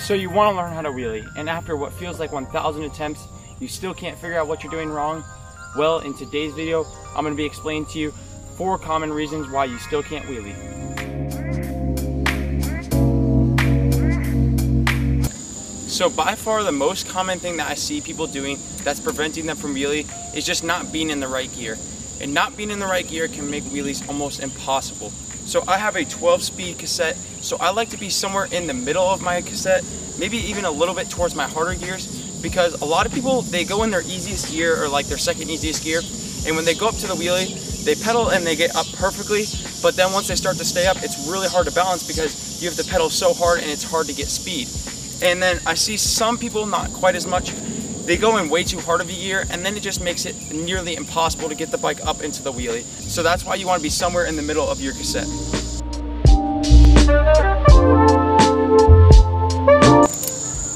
So you want to learn how to wheelie, and after what feels like 1,000 attempts, you still can't figure out what you're doing wrong? Well, in today's video, I'm going to be explaining to you 4 common reasons why you still can't wheelie. So by far the most common thing that I see people doing that's preventing them from wheelie is just not being in the right gear. And not being in the right gear can make wheelies almost impossible. So I have a 12-speed cassette, so I like to be somewhere in the middle of my cassette, maybe even a little bit towards my harder gears, because a lot of people, they go in their easiest gear or like their second easiest gear, and when they go up to the wheelie, they pedal and they get up perfectly, but then once they start to stay up, it's really hard to balance because you have to pedal so hard and it's hard to get speed. And then I see some people, not quite as much, they go in way too hard of a gear, and then it just makes it nearly impossible to get the bike up into the wheelie. So that's why you want to be somewhere in the middle of your cassette.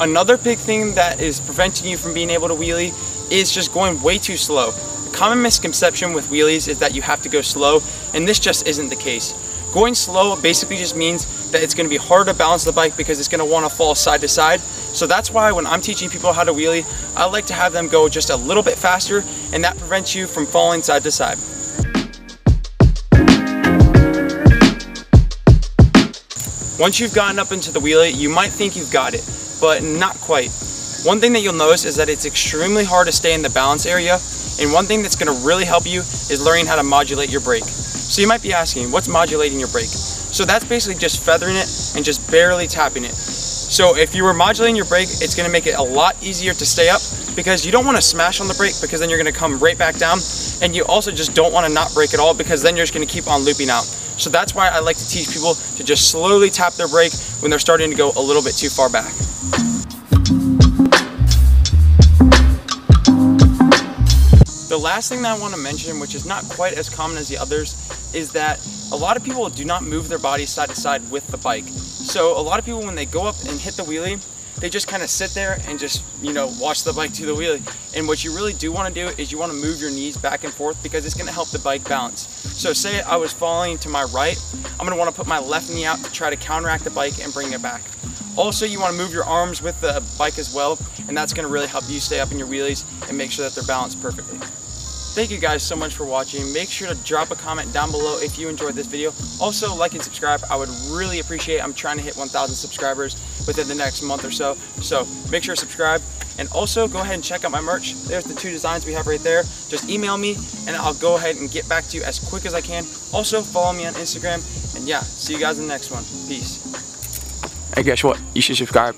Another big thing that is preventing you from being able to wheelie is just going way too slow. A common misconception with wheelies is that you have to go slow, and this just isn't the case. Going slow basically just means that it's going to be hard to balance the bike because it's going to want to fall side to side. So that's why when I'm teaching people how to wheelie, I like to have them go just a little bit faster, and that prevents you from falling side to side. Once you've gotten up into the wheelie, you might think you've got it, but not quite. One thing that you'll notice is that it's extremely hard to stay in the balance area, and one thing that's going to really help you is learning how to modulate your brake. So you might be asking, what's modulating your brake? So that's basically just feathering it and just barely tapping it. So if you were modulating your brake, it's going to make it a lot easier to stay up, because you don't want to smash on the brake because then you're going to come right back down, and you also just don't want to not brake at all because then you're just going to keep on looping out. So that's why I like to teach people to just slowly tap their brake when they're starting to go a little bit too far back. The last thing that I want to mention, which is not quite as common as the others, is that a lot of people do not move their bodies side to side with the bike. So a lot of people, when they go up and hit the wheelie, they just kind of sit there and just, watch the bike do the wheelie. And what you really do want to do is you want to move your knees back and forth, because it's going to help the bike balance. So say I was falling to my right, I'm going to want to put my left knee out to try to counteract the bike and bring it back. Also, you want to move your arms with the bike as well, and that's going to really help you stay up in your wheelies and make sure that they're balanced perfectly. Thank you guys so much for watching. Make sure to drop a comment down below if you enjoyed this video. Also, like and subscribe. I would really appreciate it. I'm trying to hit 1,000 subscribers within the next month or so. So make sure to subscribe. And also go ahead and check out my merch. There's the 2 designs we have right there. Just email me and I'll go ahead and get back to you as quick as I can. Also, follow me on Instagram. And yeah, see you guys in the next one. Peace. Hey, guess what? You should subscribe.